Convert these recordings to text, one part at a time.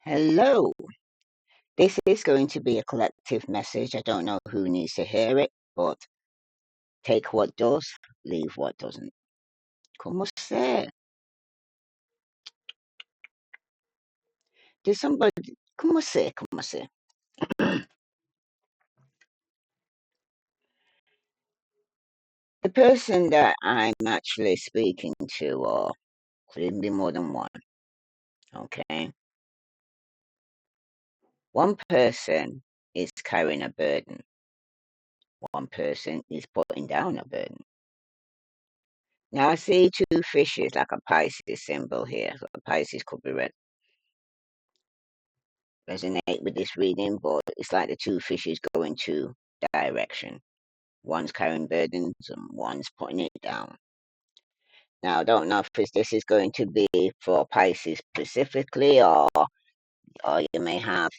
Hello. This is going to be a collective message. I don't know who needs to hear it, but take what does, leave what doesn't. Como se? Did somebody? Como se? Como se? The person that I'm actually speaking to, or could even be more than one, okay? One person is carrying a burden. One person is putting down a burden. Now I see two fishes like a Pisces symbol here. So the Pisces could be resonate with this reading, but it's like the two fishes go in two direction. One's carrying burdens and one's putting it down. Now, I don't know if this is going to be for Pisces specifically, or you may have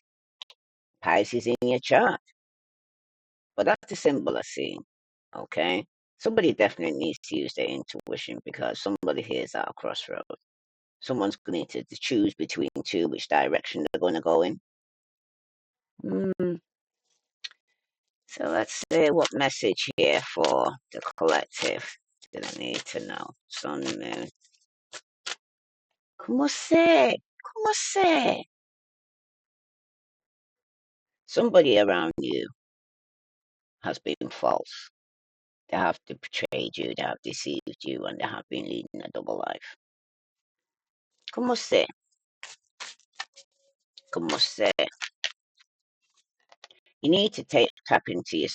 Pisces in your chart, but that's the symbol I see. Okay, somebody definitely needs to use their intuition because somebody here is at a crossroad. Someone's going to need to choose between two which direction they're going to go in. So let's see what message here for the collective did I need to know. Sun, moon. ¿Cómo sé? ¿Cómo sé? Somebody around you has been false. They have betrayed you, they have deceived you, and they have been leading a double life. ¿Cómo sé? ¿Cómo sé? You need to tap into your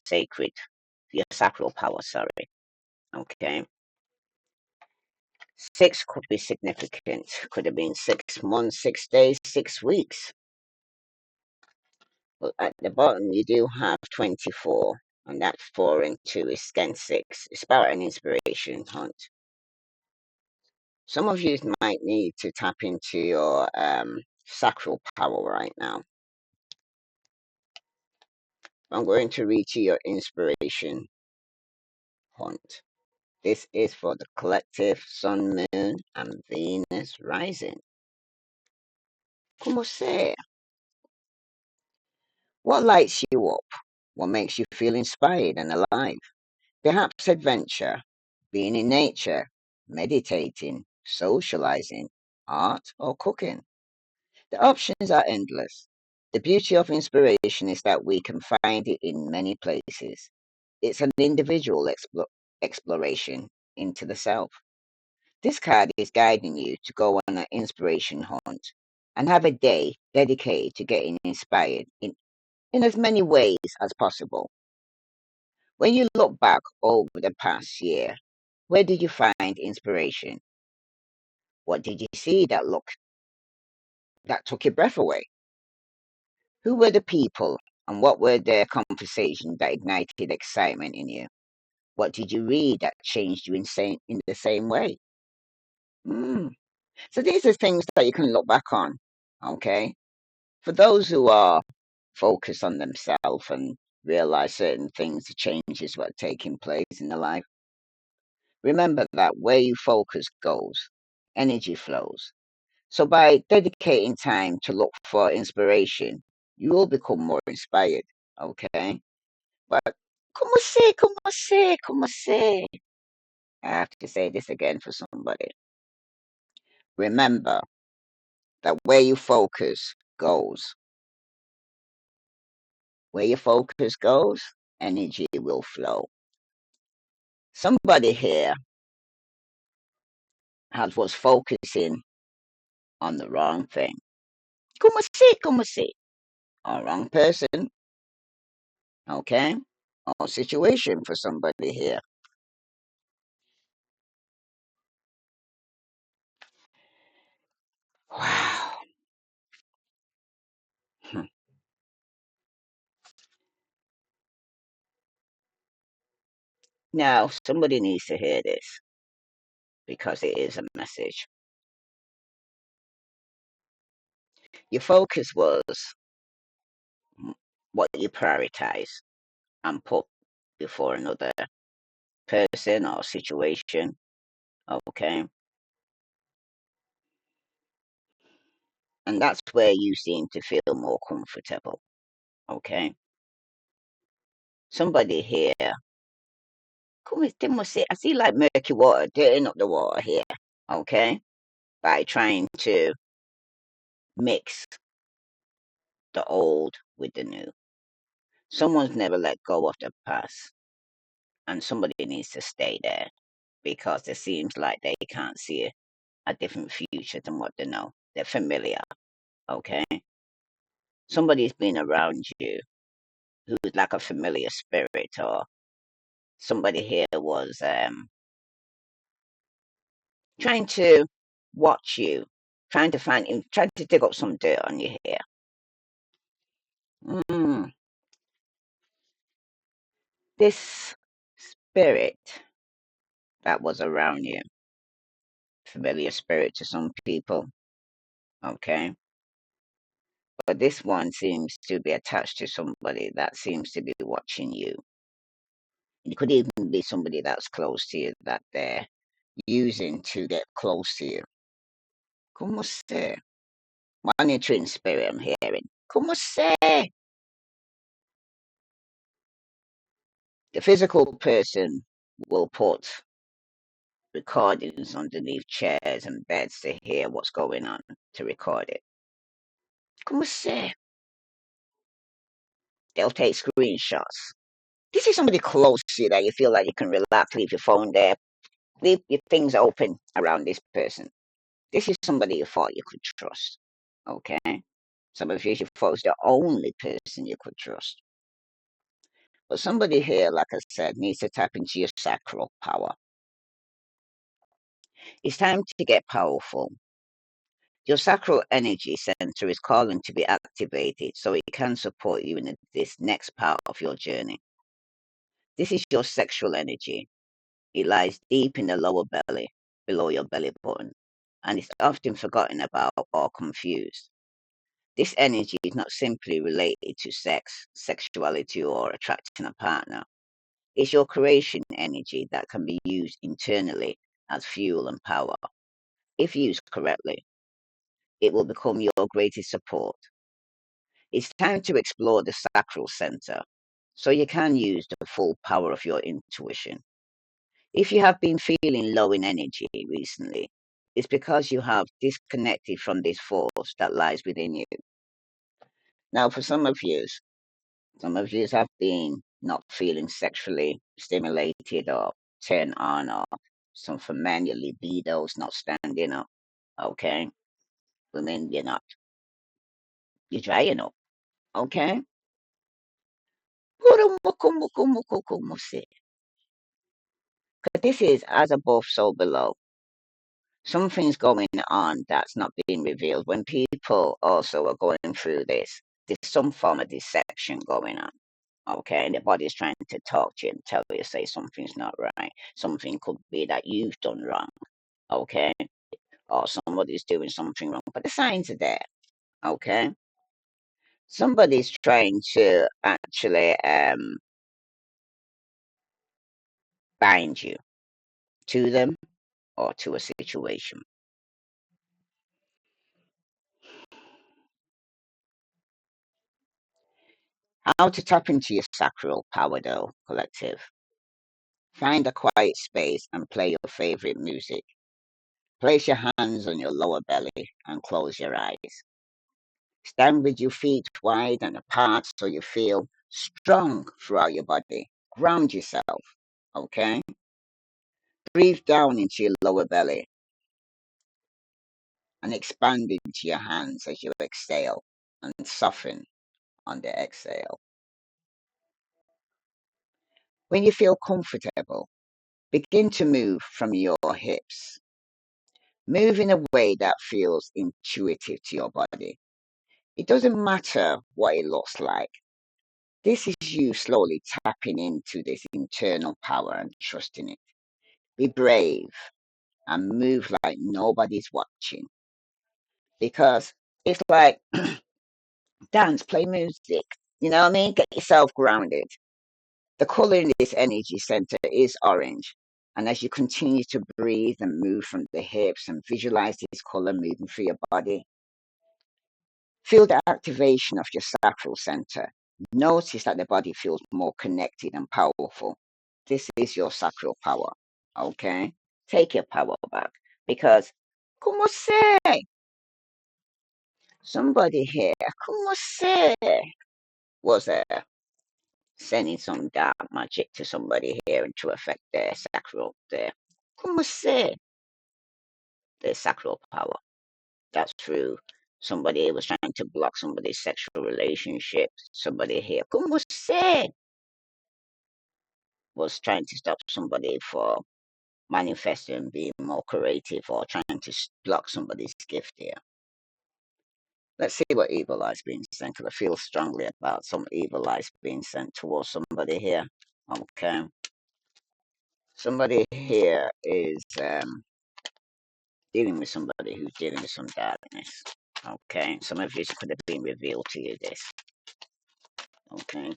sacral power, sorry. Okay. 6 could be significant. Could have been 6 months, 6 days, 6 weeks. But at the bottom, you do have 24, and that's 4 and 2 is again 6. It's about an inspiration hunt. Some of you might need to tap into your sacral power right now. I'm going to read to your inspiration hunt. This is for the collective Sun, Moon, and Venus rising. Como sea? What lights you up? What makes you feel inspired and alive? Perhaps adventure, being in nature, meditating, socializing, art, or cooking. The options are endless. The beauty of inspiration is that we can find it in many places. It's an individual exploration into the self. This card is guiding you to go on an inspiration hunt and have a day dedicated to getting inspired in as many ways as possible. When you look back over the past year, where did you find inspiration? What did you see that took your breath away? Who were the people and what were their conversations that ignited excitement in you? What did you read that changed you in the same way? Mm. So these are things that you can look back on, okay? For those who are focused on themselves and realize certain things, the changes that are taking place in their life, remember that where you focus goes, energy flows. So by dedicating time to look for inspiration, you will become more inspired, okay? But como sé, como sé, como sé? I have to say this again for somebody. Remember that where you focus goes. Where your focus goes, energy will flow. Somebody here was focusing on the wrong thing. Como sé, como sé? Or wrong person, okay? Or situation for somebody here. Wow. Hmm. Now, somebody needs to hear this because it is a message. Your focus was what you prioritize and put before another person or situation, okay? And that's where you seem to feel more comfortable. Okay. Somebody here, come with them must say, I see like murky water, dirtying up the water here. Okay. By trying to mix the old with the new. Someone's never let go of the past, and somebody needs to stay there because it seems like they can't see a different future than what they know. They're familiar. Okay. Somebody's been around you who's like a familiar spirit, or somebody here was trying to watch you, trying to find him, trying to dig up some dirt on you here. Mm. This spirit that was around you, familiar spirit to some people, okay? But this one seems to be attached to somebody that seems to be watching you. It could even be somebody that's close to you that they're using to get close to you. Como se? Monitoring spirit I'm hearing. Como se? The physical person will put recordings underneath chairs and beds to hear what's going on, to record it. Como se? They'll take screenshots. This is somebody close to you that you feel like you can relax, leave your phone there, leave your things open around this person. This is somebody you thought you could trust. Okay? Some of you thought was the only person you could trust. But somebody here, like I said, needs to tap into your sacral power. It's time to get powerful. Your sacral energy center is calling to be activated so it can support you in this next part of your journey. This is your sexual energy. It lies deep in the lower belly, below your belly button, and is often forgotten about or confused. This energy is not simply related to sex, sexuality, or attracting a partner. It's your creation energy that can be used internally as fuel and power. If used correctly, it will become your greatest support. It's time to explore the sacral center so you can use the full power of your intuition. If you have been feeling low in energy recently, it's because you have disconnected from this force that lies within you. Now, for some of you have been not feeling sexually stimulated or turned on, or some for men, your libido's not standing up. Okay? Women, you're not, you're drying up. Okay? This is as above, so below. Something's going on that's not being revealed. When people also are going through this, there's some form of deception going on. Okay, and the body's trying to talk to you and tell you, say something's not right. Something could be that you've done wrong. Okay, or somebody's doing something wrong, but the signs are there. Okay, somebody's trying to actually bind you to them or to a situation. How to tap into your sacral power, though, collective. Find a quiet space and play your favorite music. Place your hands on your lower belly and close your eyes. Stand with your feet wide and apart so you feel strong throughout your body. Ground yourself, okay? Breathe down into your lower belly and expand into your hands as you exhale and soften on the exhale. When you feel comfortable, begin to move from your hips. Move in a way that feels intuitive to your body. It doesn't matter what it looks like. This is you slowly tapping into this internal power and trusting it. Be brave and move like nobody's watching. Because it's like dance, play music. You know what I mean? Get yourself grounded. The color in this energy center is orange. And as you continue to breathe and move from the hips and visualize this color moving through your body, Feel the activation of your sacral center. Notice that the body feels more connected and powerful. This is your sacral power. Okay? Take your power back. Because, como se? Somebody here, como se? Was sending some dark magic to somebody here and to affect their sacral, their, como se? Their sacral power. That's through somebody who was trying to block somebody's sexual relationship. Somebody here, como se? Was trying to stop somebody for manifesting, being more creative, or trying to block somebody's gift here. Let's see what evil eye's being sent, because I feel strongly about some evil eyes being sent towards somebody here. Okay. Somebody here is dealing with somebody who's dealing with some darkness. Okay. Some of you could have been revealed to you this. Okay.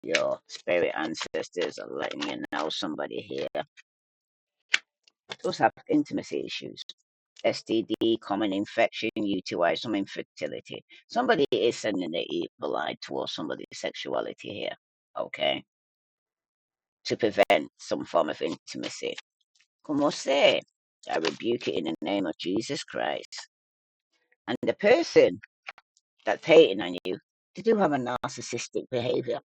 Your spirit ancestors are letting you know somebody here does have intimacy issues. STD, common infection, UTI, some infertility. Somebody is sending the evil eye towards somebody's sexuality here. Okay. To prevent some form of intimacy. Como se? I rebuke it in the name of Jesus Christ. And the person that's hating on you, they do have a narcissistic behavior.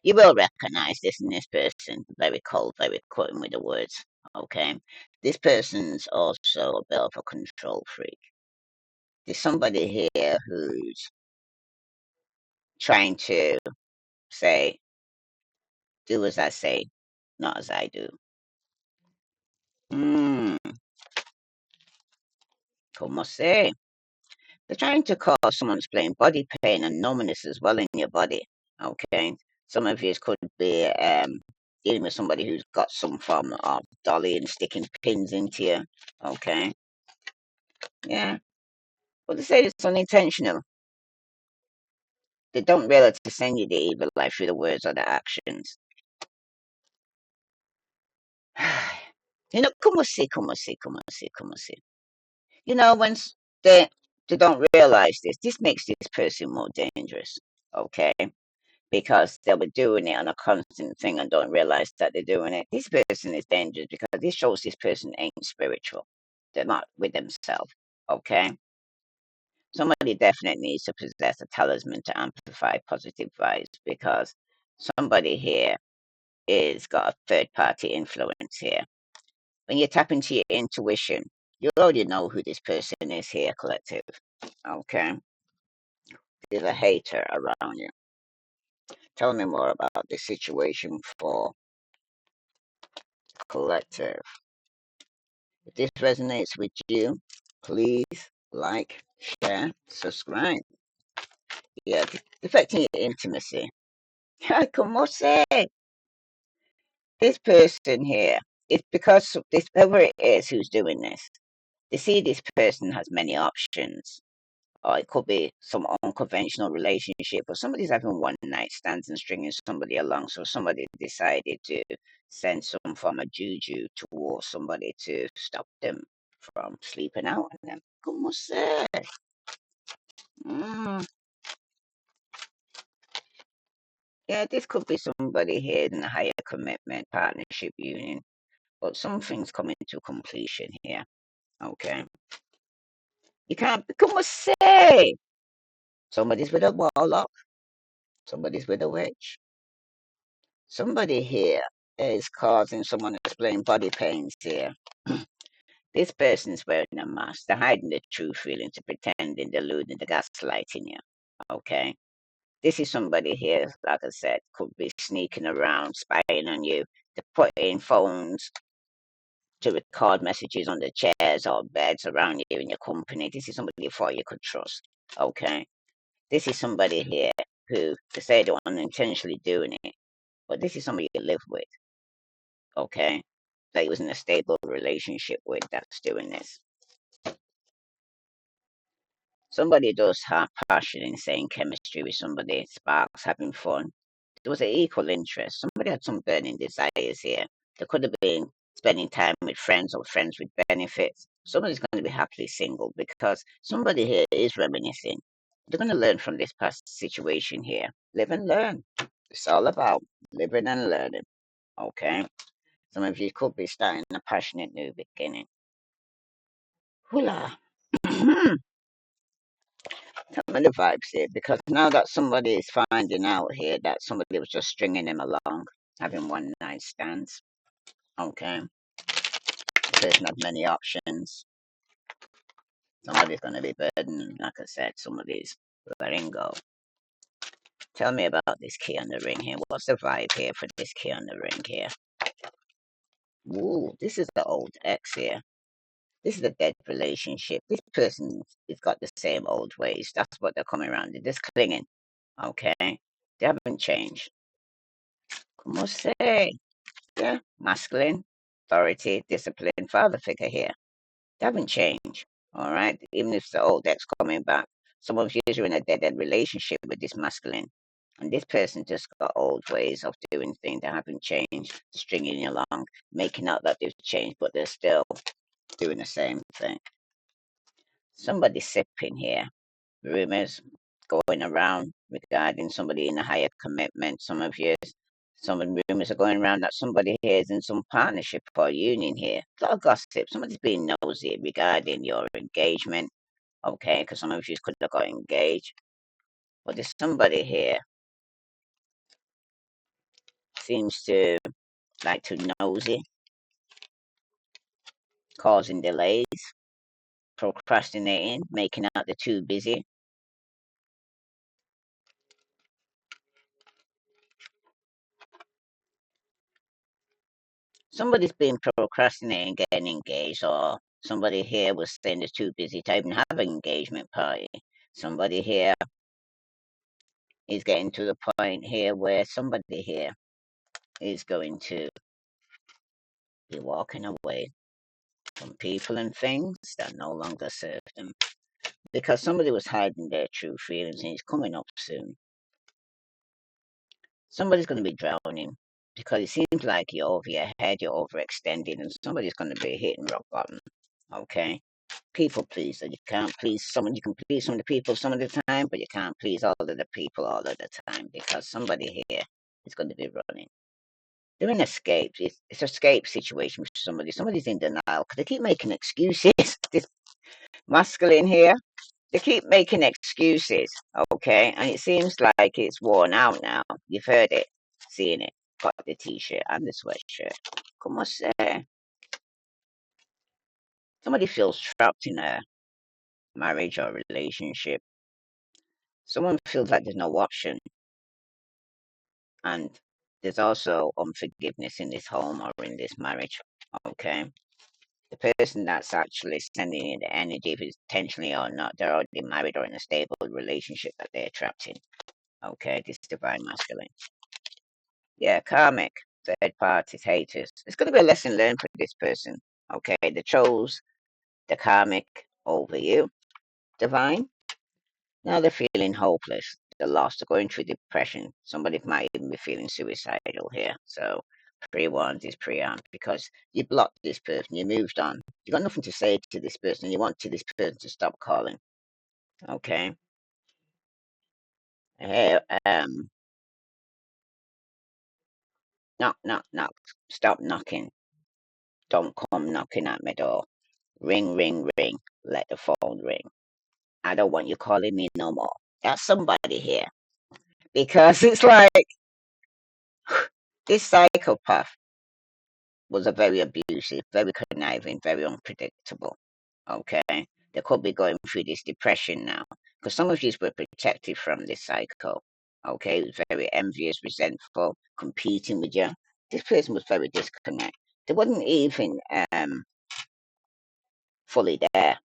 You will recognize this in this person. Very cold, very cutting with the words. Okay. This person's also a bit of a control freak. There's somebody here who's trying to say, do as I say, not as I do. Como se? They're trying to cause someone displaying body pain and numbness as well in your body. Okay. Some of you could be dealing with somebody who's got some form of dolly and sticking pins into you. Okay. Yeah. But they say it's unintentional. They don't realize to send you the evil life through the words or the actions. You know, como si, como si, como si, como si. You know, they they don't realize this makes this person more dangerous. Okay, because they'll be doing it on a constant thing and don't realize that they're doing it. This person is dangerous because this shows this person ain't spiritual. They're not with themselves. Okay, somebody definitely needs to possess a talisman to amplify positive vibes because somebody here is got a third party influence here. When you tap into your intuition, you already know who this person is here, collective. Okay, there's a hater around you. Tell me more about the situation for collective. If this resonates with you, please like, share, subscribe. Yeah, affecting your intimacy. Como se? This person here, it's because of this, whoever it is who's doing this, they see this person has many options. Or it could be some unconventional relationship, or somebody's having one night stands and stringing somebody along. So somebody decided to send some form of juju towards somebody to stop them from sleeping out on them. Como se? Mm. Yeah, this could be somebody here in a higher commitment, partnership, union, but something's coming to completion here. Okay. You can't, como se? Somebody's with a warlock, somebody's with a witch. Somebody here is causing someone displaying body pains here. This person is wearing a mask. They're hiding the true feelings, they're pretending, deluding, they're gaslighting you. Okay? This is somebody here, like I said, could be sneaking around, spying on you. They're putting phones to record messages on the chairs or beds around you in your company. This is somebody you thought you could trust. Okay? This is somebody here who they say they're unintentionally doing it, but this is somebody you live with. Okay, that he was in a stable relationship with that's doing this. Somebody does have passion, insane chemistry with somebody, sparks, having fun. There was an equal interest. Somebody had some burning desires here. They could have been spending time with friends or friends with benefits. Somebody's going to be happily single because somebody here is reminiscing. They're going to learn from this past situation here. Live and learn. It's all about living and learning. Okay? Some of you could be starting a passionate new beginning. Hula. Some of the vibes here because now that somebody is finding out here that somebody was just stringing him along, having one night stands. Okay? The person had many options. Somebody's going to be burdened. Like I said, somebody's letting go. Tell me about this key on the ring here. What's the vibe here for this key on the ring here? Ooh, this is the old ex here. This is a dead relationship. This person has got the same old ways. That's what they're coming around. They're just clinging. Okay? They haven't changed. Como say? Yeah, masculine, authority, discipline, father figure here. They haven't changed. All right? Even if the old ex coming back. Some of you are in a dead end relationship with this masculine. And this person just got old ways of doing things that haven't changed, stringing you along, making out that they've changed, but they're still doing the same thing. Somebody sipping here. Rumors going around regarding somebody in a higher commitment. Some rumors are going around that somebody here is in some partnership or union here. A lot of gossip. Somebody's being nosy regarding your engagement. Okay, because some of you could have got engaged. But there's somebody here seems to like to nosy, causing delays, procrastinating, making out they're too busy. Somebody's been procrastinating getting engaged, or somebody here was saying they're too busy to even have an engagement party. Somebody here is getting to the point here where somebody here is going to be walking away from people and things that no longer serve them because somebody was hiding their true feelings and it's coming up soon. Somebody's going to be drowning because it seems like you're over your head, you're overextending, and somebody's going to be hitting rock bottom. Okay? People pleaser. You can't please someone. You can please some of the people some of the time, but you can't please all of the people all of the time because somebody here is going to be running. They're in escape. It's escape situation for somebody. Somebody's in denial because they keep making excuses. This masculine here, they keep making excuses. Okay, and it seems like it's worn out now. You've heard it, seen it. Got the t-shirt and the sweatshirt. Come on, say. Somebody feels trapped in a marriage or relationship. Someone feels like there's no option, and there's also unforgiveness in this home or in this marriage. Okay, the person that's actually sending in the energy, if it's intentionally or not, they're already married or in a stable relationship that they're trapped in. Okay, this divine masculine. Yeah, karmic, third parties, haters. It's going to be a lesson learned for this person. Okay, they chose the karmic over you, divine. Now they're feeling hopeless. They're lost. They're going through depression. Somebody might even be feeling suicidal here. So pre-warned is pre-armed because you blocked this person. You moved on. You got nothing to say to this person. You want this person to stop calling. Okay. Hey, knock, knock, knock. Stop knocking. Don't come knocking at my door. Ring, ring, ring. Let the phone ring. I don't want you calling me no more. That's somebody here. Because it's like this psychopath was a very abusive, very conniving, very unpredictable. Okay? They could be going through this depression now. Because some of you were protected from this cycle. Okay? It was very envious, resentful, competing with you. This person was very disconnected. They wasn't even fully there.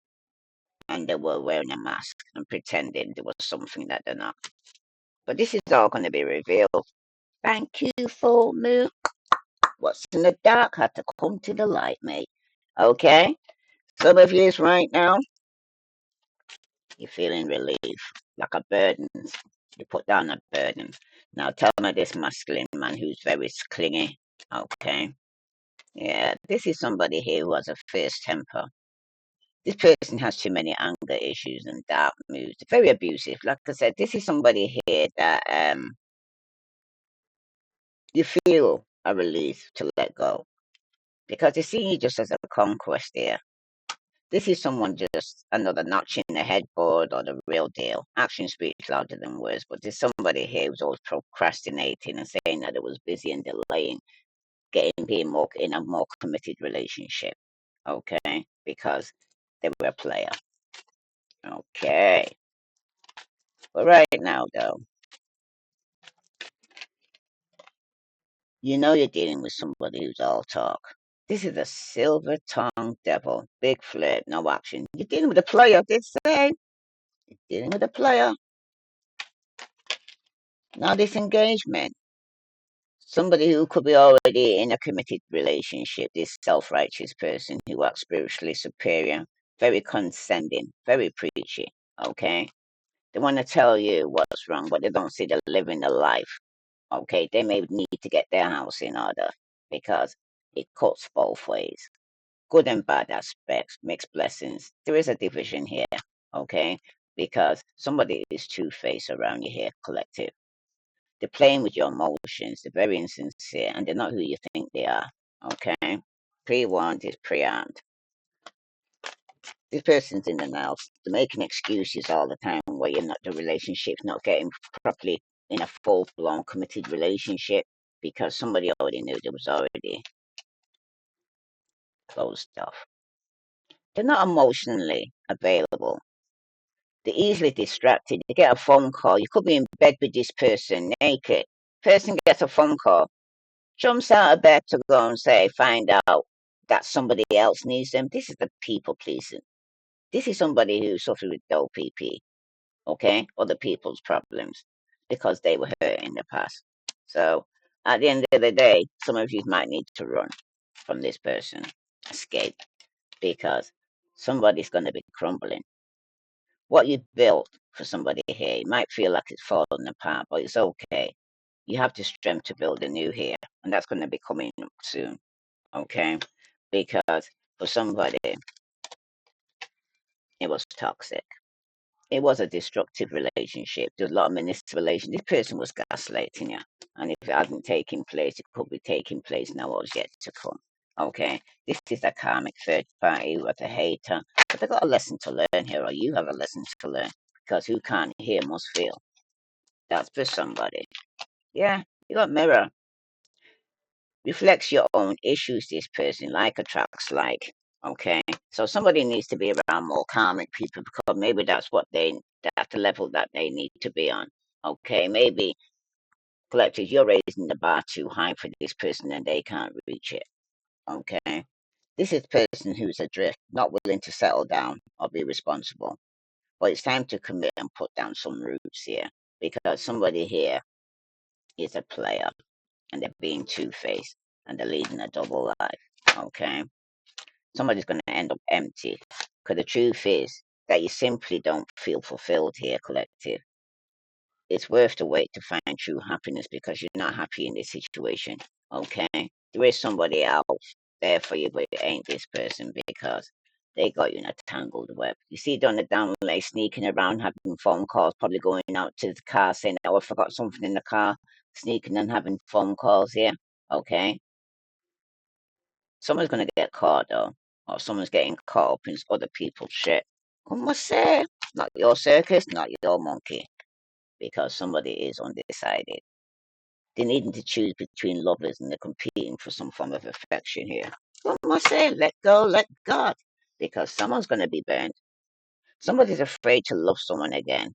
And they were wearing a mask and pretending there was something that they're not. But this is all going to be revealed. Thank you, full moon. What's in the dark had to come to the light, mate. Okay? Some of you right now, you're feeling relief, like a burden. You put down a burden. Now tell me this masculine man who's very clingy. Okay? Yeah, this is somebody here who has a fierce temper. This person has too many anger issues and dark moods. Very abusive. Like I said, this is somebody here that you feel a release to let go because they see you just as a conquest here. This is someone just another notch in the headboard or the real deal. Action speaks louder than words, but there's somebody here who's always procrastinating and saying that it was busy and delaying being more in a more committed relationship. Okay, because they were a player. Okay, but right now though, you know you're dealing with somebody who's all talk. This is a silver tongued devil, big flirt, no action. You're dealing with a player. They say you're dealing with a player. Now this engagement. Somebody who could be already in a committed relationship, this self righteous person who acts spiritually superior, very condescending, very preachy. Okay? They want to tell you what's wrong, but they don't see the living the life. Okay? They may need to get their house in order because it cuts both ways. Good and bad aspects, mixed blessings. There is a division here. Okay? Because somebody is two faced around you here, collective. They're playing with your emotions. They're very insincere and they're not who you think they are. Okay? Pre-warned is pre-armed. This person's in the now. They're making excuses all the time why you're not the relationship's not getting properly in a full-blown committed relationship because somebody already knew there was already closed off. They're not emotionally available. They're easily distracted. You get a phone call. You could be in bed with this person naked. Person gets a phone call, jumps out of bed to go and find out that somebody else needs them. This is the people pleasing. This is somebody who suffered with OPP, okay? Other people's problems because they were hurt in the past. So at the end of the day, some of you might need to run from this person, escape, because somebody's going to be crumbling. What you built for somebody here, you might feel like it's falling apart, but it's okay. You have the strength to build a new here, and that's going to be coming soon, okay? Because for somebody, it was toxic. It was a destructive relationship. There was a lot of manipulation. This person was gaslighting you. And if it hadn't taken place, it could be taking place now or is yet to come. Okay? This is a karmic third party with a hater. But they got a lesson to learn here, or you have a lesson to learn. Because who can't hear must feel. That's for somebody. Yeah, you got mirror. Reflects your own issues, this person, like attracts like. Okay? So somebody needs to be around more karmic people because maybe that's the level that they need to be on. Okay? Maybe collective, you're raising the bar too high for this person and they can't reach it. Okay? This is a person who's adrift, not willing to settle down or be responsible. But it's time to commit and put down some roots here because somebody here is a player and they're being two faced and they're leading a double life. Okay? Somebody's going to end up empty. Because the truth is that you simply don't feel fulfilled here, collective. It's worth the wait to find true happiness because you're not happy in this situation. Okay? There is somebody else there for you, but it ain't this person because they got you in a tangled web. You see, down the down lane, sneaking around, having phone calls, probably going out to the car saying, oh, I forgot something in the car, sneaking and having phone calls here. Okay? Someone's going to get caught though, or someone's getting caught up in other people's shit. Como say? Not your circus, not your monkey, because somebody is undecided. They're needing to choose between lovers and they're competing for some form of affection here. Como say? Let go, let God, because someone's going to be burned. Somebody's afraid to love someone again.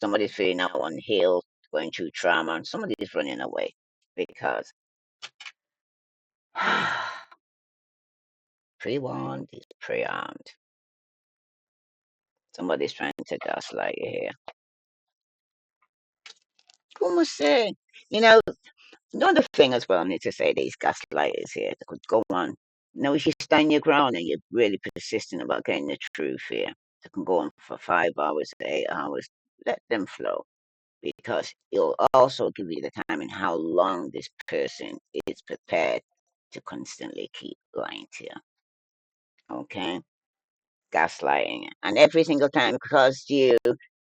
Somebody's feeling out unhealed, going through trauma, and somebody's running away because pre-warned is pre-armed. Somebody's trying to gaslight you here. Como say? You know, another thing as well, I need to say these gaslighters here, they could go on. You know, if you stand your ground and you're really persistent about getting the truth here, they can go on for 5 hours, 8 hours. Let them flow because it'll also give you the time and how long this person is prepared to constantly keep lying to you. Okay? gaslighting. And every single time, because you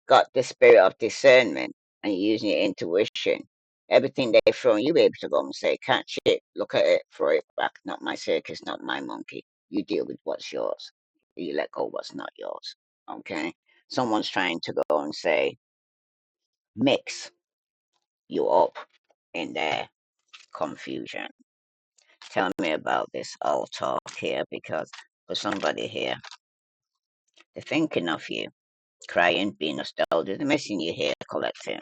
got the spirit of discernment and you're using your intuition, everything they throw, you be able to go and say, catch it, look at it, throw it back. Not my circus, not my monkey. You deal with what's yours. You let go what's not yours. Okay? Someone's trying to go and say, mix you up in their confusion. Tell me about this all talk here, because for somebody here, they're thinking of you, crying, being nostalgic, they're missing you here, collective.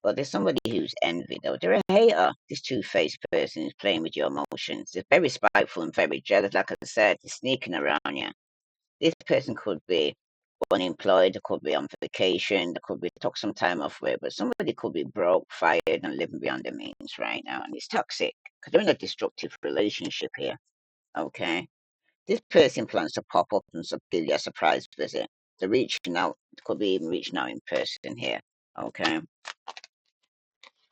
But there's somebody who's envy, though. They're a hater. This two-faced person is playing with your emotions. They're very spiteful and very jealous. Like I said, they're sneaking around you. This person could be unemployed, they could be on vacation, they could be took some time off work, but somebody could be broke, fired, and living beyond their means right now, and it's toxic because they're in a destructive relationship here. Okay, this person plans to pop up and give you a surprise visit. They're reaching out, could be even reaching out in person here. Okay,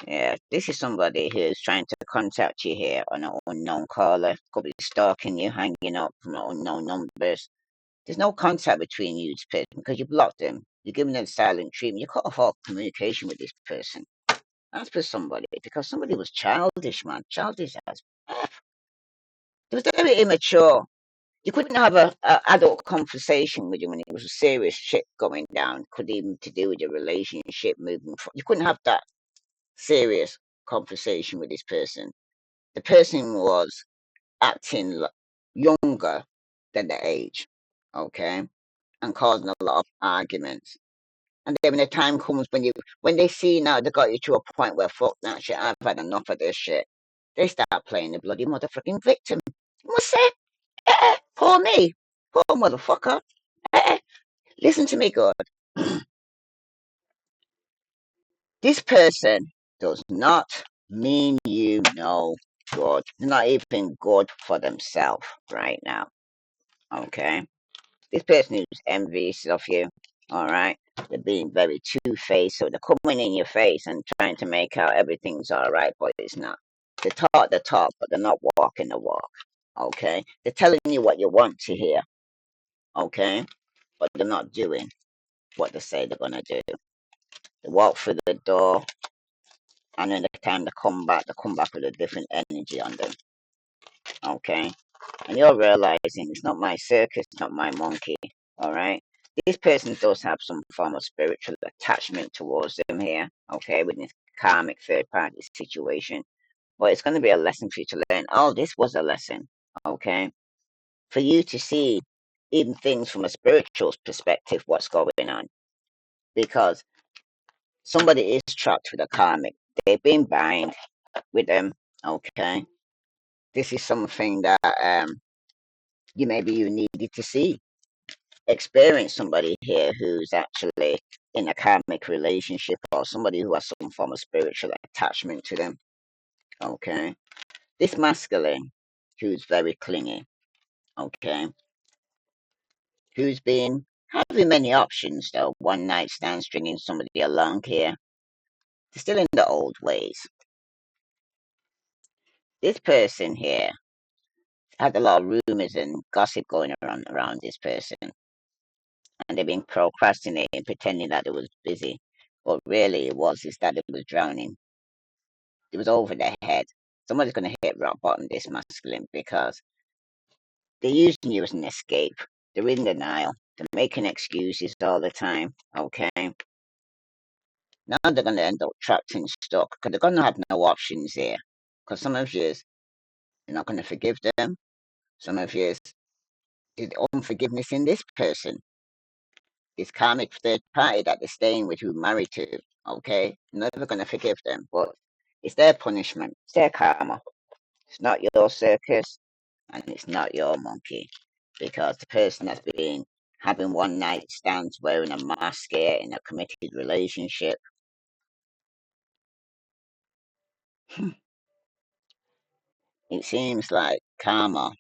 yeah, this is somebody who's trying to contact you here on an unknown caller. Could be stalking you, hanging up from unknown numbers. There's no contact between you and this person because you blocked them. You're giving them silent treatment. You cut off all communication with this person. That's for somebody because somebody was childish, man. Childish as F. They was very immature. You couldn't have a adult conversation with you when it was serious shit going down. Could even to do with your relationship moving forward. You couldn't have that serious conversation with this person. The person was acting younger than the age. Okay, and causing a lot of arguments. And then when the time comes when they see now they got you to a point where fuck that shit, I've had enough of this shit. They start playing the bloody motherfucking victim. What's that? Poor me. Poor motherfucker. Listen to me good. This person does not mean you no good. They're not even good for themselves right now. Okay? This person is envious of you, all right? They're being very two-faced, so they're coming in your face and trying to make out everything's all right, but it's not. They talk the talk, but they're not walking the walk, okay? They're telling you what you want to hear, okay? But they're not doing what they say they're gonna do. They walk through the door, and then the time they come back with a different energy on them, okay? And you're realizing it's not my circus, it's not my monkey, all right? This person does have some form of spiritual attachment towards them here, okay, with this karmic third party situation. But it's going to be a lesson for you to learn. Oh, this was a lesson, okay? For you to see even things from a spiritual perspective, what's going on. Because somebody is trapped with a karmic. They've been bind with them, okay? This is something that you needed to see experience somebody here who's actually in a karmic relationship or somebody who has some form of spiritual attachment to them. Okay. This masculine who's very clingy, okay, who's been having many options though, one night stand stringing somebody along here. They're still in the old ways. This person here had a lot of rumors and gossip going around this person. And they've been procrastinating, pretending that it was busy. But really it was is that it was drowning. It was over their head. Somebody's going to hit rock bottom this masculine because they're using you as an escape. They're in denial. They're making excuses all the time. Okay. Now they're going to end up trapped and stuck because they're going to have no options here. Because some of you, you're not going to forgive them. Some of you, there's unforgiveness in this person. This karmic third party that they're staying with, who married to. Okay. Never going to forgive them. But it's their punishment. It's their karma. It's not your circus and it's not your monkey because the person that's been having one night stands wearing a mask here in a committed relationship. It seems like karma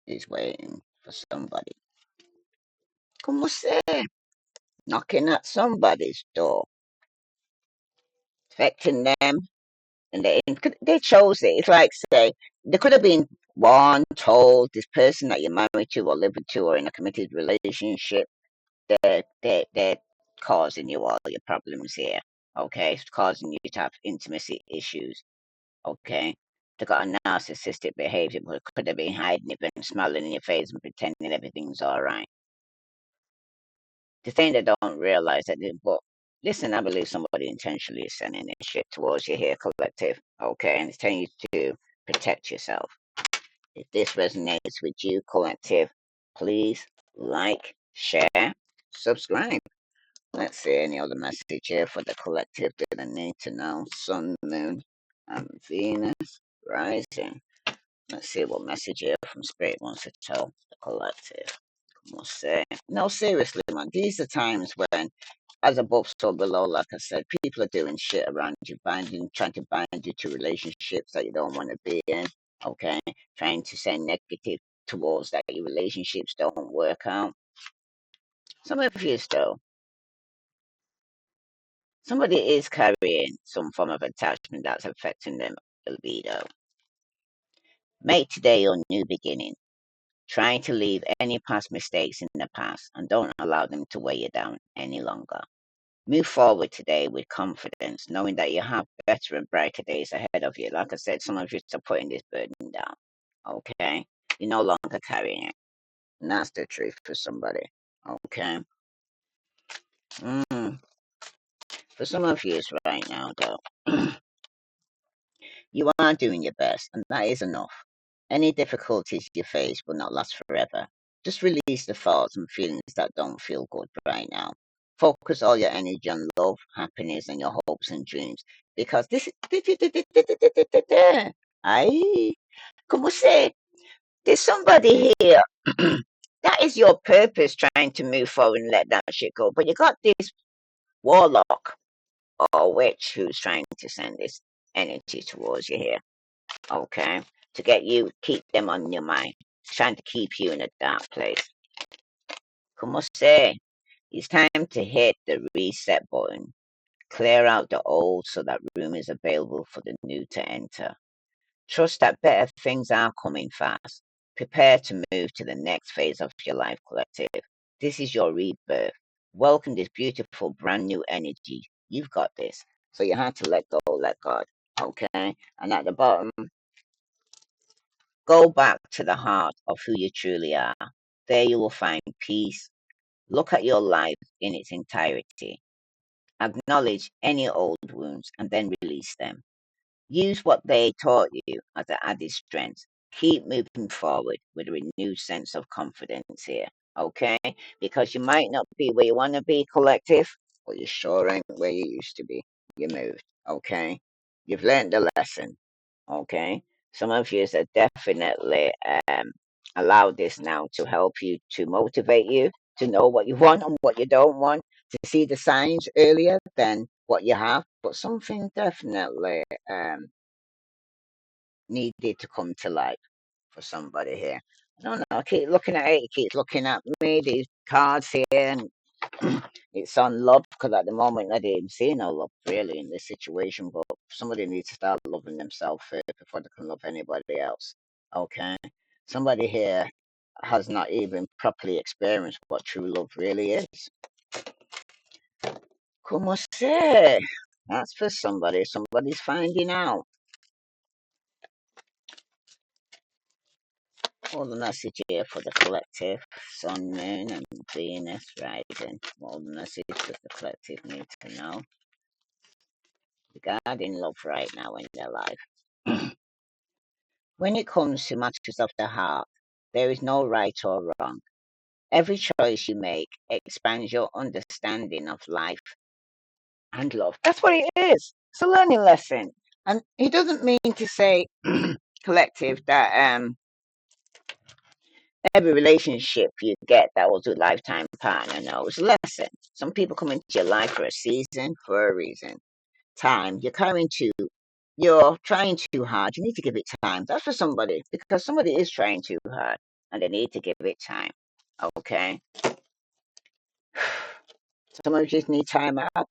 is waiting for somebody. Como se? Knocking at somebody's door, affecting them, and they chose it. It's like say they could have been one told this person that you're married to or living to or in a committed relationship, they're causing you all your problems here. Okay, it's causing you to have intimacy issues. Okay, they got a narcissistic behavior, but could have been hiding it and smiling in your face and pretending everything's all right. The thing they don't realize that, but listen, I believe somebody intentionally is sending this shit towards you here, collective. Okay, and it's telling you to protect yourself. If this resonates with you, collective, please like, share, subscribe. Let's see any other message here for the collective that I need to know. Sun, Moon, and Venus rising. Let's see what message here from Spirit wants to tell the collective. We'll say. No, seriously, man. These are times when, as above, so below, like I said, people are doing shit around you, trying to bind you to relationships that you don't want to be in. Okay, trying to send negative towards that your relationships don't work out. Some of you though, somebody is carrying some form of attachment that's affecting them libido. Make today your new beginning. Trying to leave any past mistakes in the past and don't allow them to weigh you down any longer. Move forward today with confidence, knowing that you have better and brighter days ahead of you. Like I said, some of you are putting this burden down. Okay? You're no longer carrying it. And that's the truth for somebody. Okay? Mm. For some of you right now, though, you are doing your best, and that is enough. Any difficulties you face will not last forever. Just release the thoughts and feelings that don't feel good right now. Focus all your energy on love, happiness, and your hopes and dreams. Because this I como say, there's somebody here. That is your purpose trying to move forward and let that shit go. But you got this warlock or witch who's trying to send this energy towards you here. Okay? To get you, keep them on your mind, trying to keep you in a dark place. Como say, it's time to hit the reset button. Clear out the old so that room is available for the new to enter. Trust that better things are coming fast. Prepare to move to the next phase of your life, collective. This is your rebirth. Welcome this beautiful brand new energy. You've got this. So you have to let go, let God. Okay? And at the bottom, go back to the heart of who you truly are. There you will find peace. Look at your life in its entirety. Acknowledge any old wounds and then release them. Use what they taught you as an added strength. Keep moving forward with a renewed sense of confidence here, okay? Because you might not be where you want to be, collective, but you sure ain't where you used to be. You moved, okay? You've learned the lesson, okay? Some of you have definitely allowed this now to help you, to motivate you, to know what you want and what you don't want, to see the signs earlier than what you have. But something definitely needed to come to light for somebody here. I don't know. I keep looking at it. It keeps looking at me. These cards here, and it's on love because at the moment I didn't see no love really in this situation. But somebody needs to start loving themselves first before they can love anybody else. Okay. Somebody here has not even properly experienced what true love really is. Como se? That's for somebody. Somebody's finding out. All the message here for the collective, Sun, Moon, and Venus rising. All the message that the collective need to know regarding love right now in their life. When it comes to matters of the heart, there is no right or wrong. Every choice you make expands your understanding of life and love. That's what it is. It's a learning lesson. And he doesn't mean to say, collective, that every relationship you get that was a lifetime partner. No, it's a lesson. Some people come into your life for a season, for a reason. Time. You're trying too hard. You need to give it time. That's for somebody because somebody is trying too hard and they need to give it time. Okay. Some of you just need time out.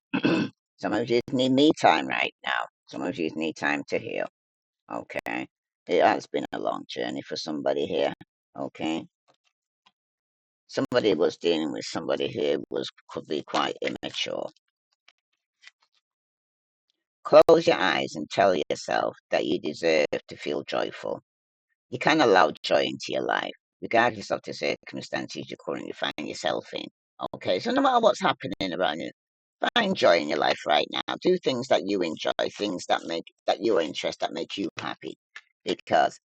Some of you just need me time right now. Some of you need time to heal. Okay. It has been a long journey for somebody here. Okay. Somebody was dealing with somebody here was could be quite immature. Close your eyes and tell yourself that you deserve to feel joyful. You can allow joy into your life, regardless of the circumstances you currently find yourself in. Okay, so no matter what's happening around you, find joy in your life right now. Do things that you enjoy, things that you're interested, that make you happy. Because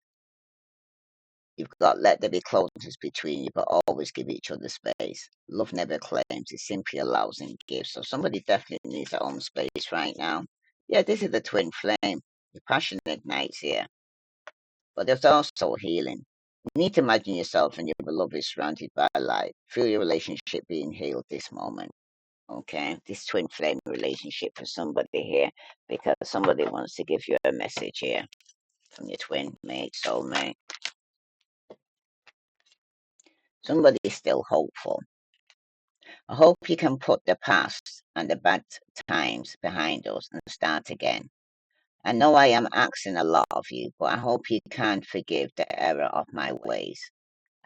you've got let there be closeness between you, but always give each other space. Love never claims, it simply allows and gives. So somebody definitely needs their own space right now. Yeah, this is the twin flame. The passion ignites here, but there's also healing. You need to imagine yourself and your beloved surrounded by light. Feel your relationship being healed this moment. Okay, this twin flame relationship for somebody here, because somebody wants to give you a message here from your twin mate, soulmate. Somebody is still hopeful. I hope you can put the past and the bad times behind us and start again. I know I am asking a lot of you, but I hope you can forgive the error of my ways.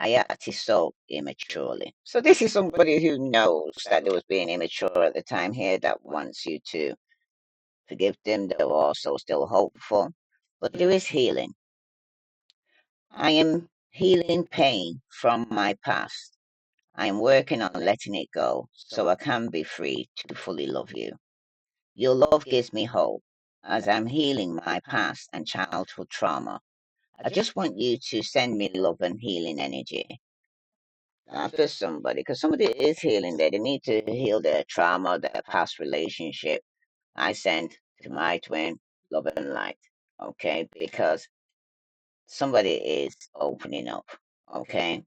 I acted so immaturely. So this is somebody who knows that they was being immature at the time here that wants you to forgive them. They're also still hopeful. But there is healing. I am healing pain from my past. I am working on letting it go so I can be free to fully love you. Your love gives me hope as I'm healing my past and childhood trauma. I just want you to send me love and healing energy. For somebody, because somebody is healing there. They need to heal their trauma, their past relationship. I send to my twin love and light. Okay, because somebody is opening up. Okay,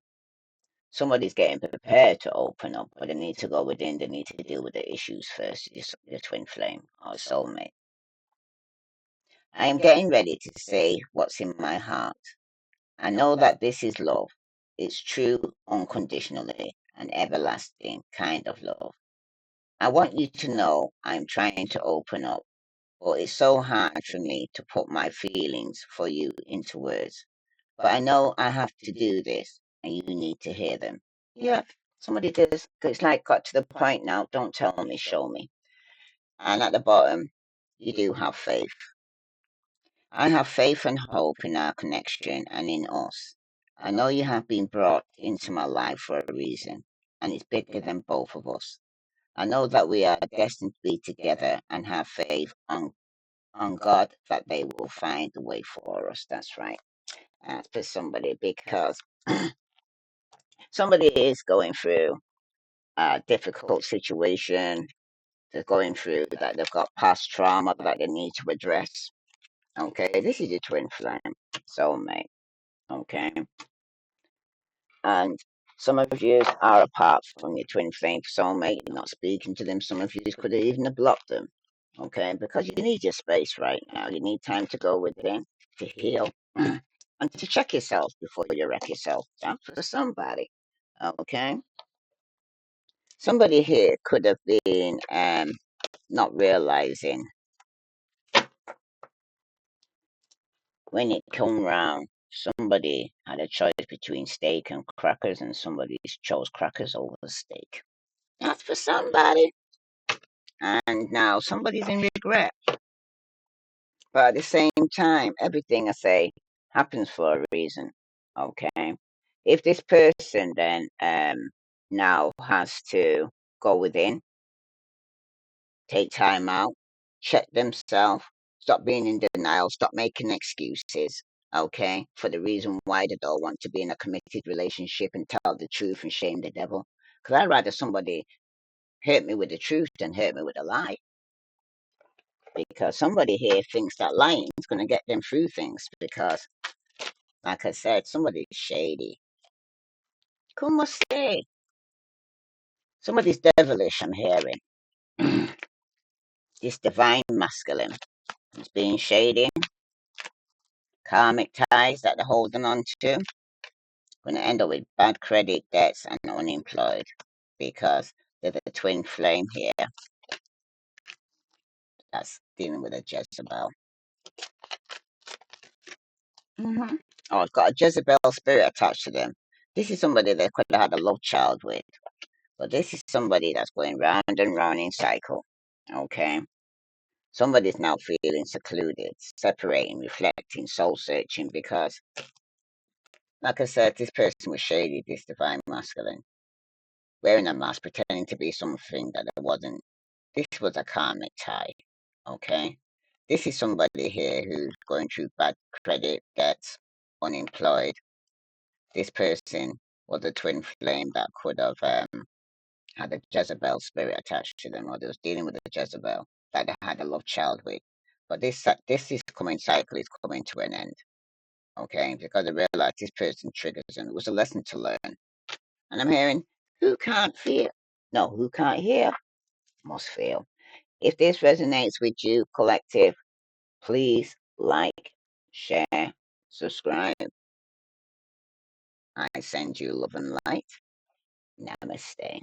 somebody's getting prepared to open up, but they need to go within. They need to deal with the issues first. Your twin flame or soulmate. I am getting ready to say what's in my heart. I know that this is love. It's true, unconditionally, and everlasting kind of love. I want you to know I'm trying to open up, but it's so hard for me to put my feelings for you into words. But I know I have to do this, and you need to hear them. Yeah, somebody does. 'Cause it's like got to the point now, don't tell me, show me. And at the bottom, you do have faith. I have faith and hope in our connection and in us. I know you have been brought into my life for a reason, and it's bigger than both of us. I know that we are destined to be together and have faith on God that they will find a way for us. That's right. For somebody, because somebody is going through a difficult situation. They're going through that they've got past trauma that they need to address. Okay, this is your twin flame soulmate. Okay, and some of you are apart from your twin flame soulmate. You're not speaking to them. Some of you could even have blocked them. Okay, because you need your space right now. You need time to go within to heal and to check yourself before you wreck yourself. That's for somebody. Okay, somebody here could have been not realizing when it come round. Somebody had a choice between steak and crackers, and somebody chose crackers over steak. That's for somebody. And now somebody's in regret. But at the same time, everything I say happens for a reason. Okay. If this person then now has to go within, take time out, check themselves, stop being in denial, stop making excuses, okay, for the reason why they don't want to be in a committed relationship and tell the truth and shame the devil. Because I'd rather somebody hurt me with the truth than hurt me with a lie. Because somebody here thinks that lying is going to get them through things. Because, like I said, somebody's shady. Como say? Somebody's devilish, I'm hearing. This divine masculine is being shady. Karmic ties that they're holding on to. Going to end up with bad credit debts and unemployed. Because there's a twin flame here that's dealing with a Jezebel. Hmm. Oh, it's got a Jezebel spirit attached to them. This is somebody they could have had a love child with. But this is somebody that's going round and round in cycle. Okay? Somebody's now feeling secluded, separating, reflecting, soul searching because, like I said, this person was shady, this divine masculine, wearing a mask, pretending to be something that it wasn't. This was a karmic tie. Okay? This is somebody here who's going through bad credit, debts, unemployed. This person was a twin flame that could have had a Jezebel spirit attached to them, or they was dealing with a Jezebel that they had a love child with. But this is coming cycle is coming to an end, okay? Because I realized this person triggers, and it was a lesson to learn. And I'm hearing, who can't feel? No, who can't hear must feel. If this resonates with you, collective, please like, share, subscribe. I send you love and light. Namaste.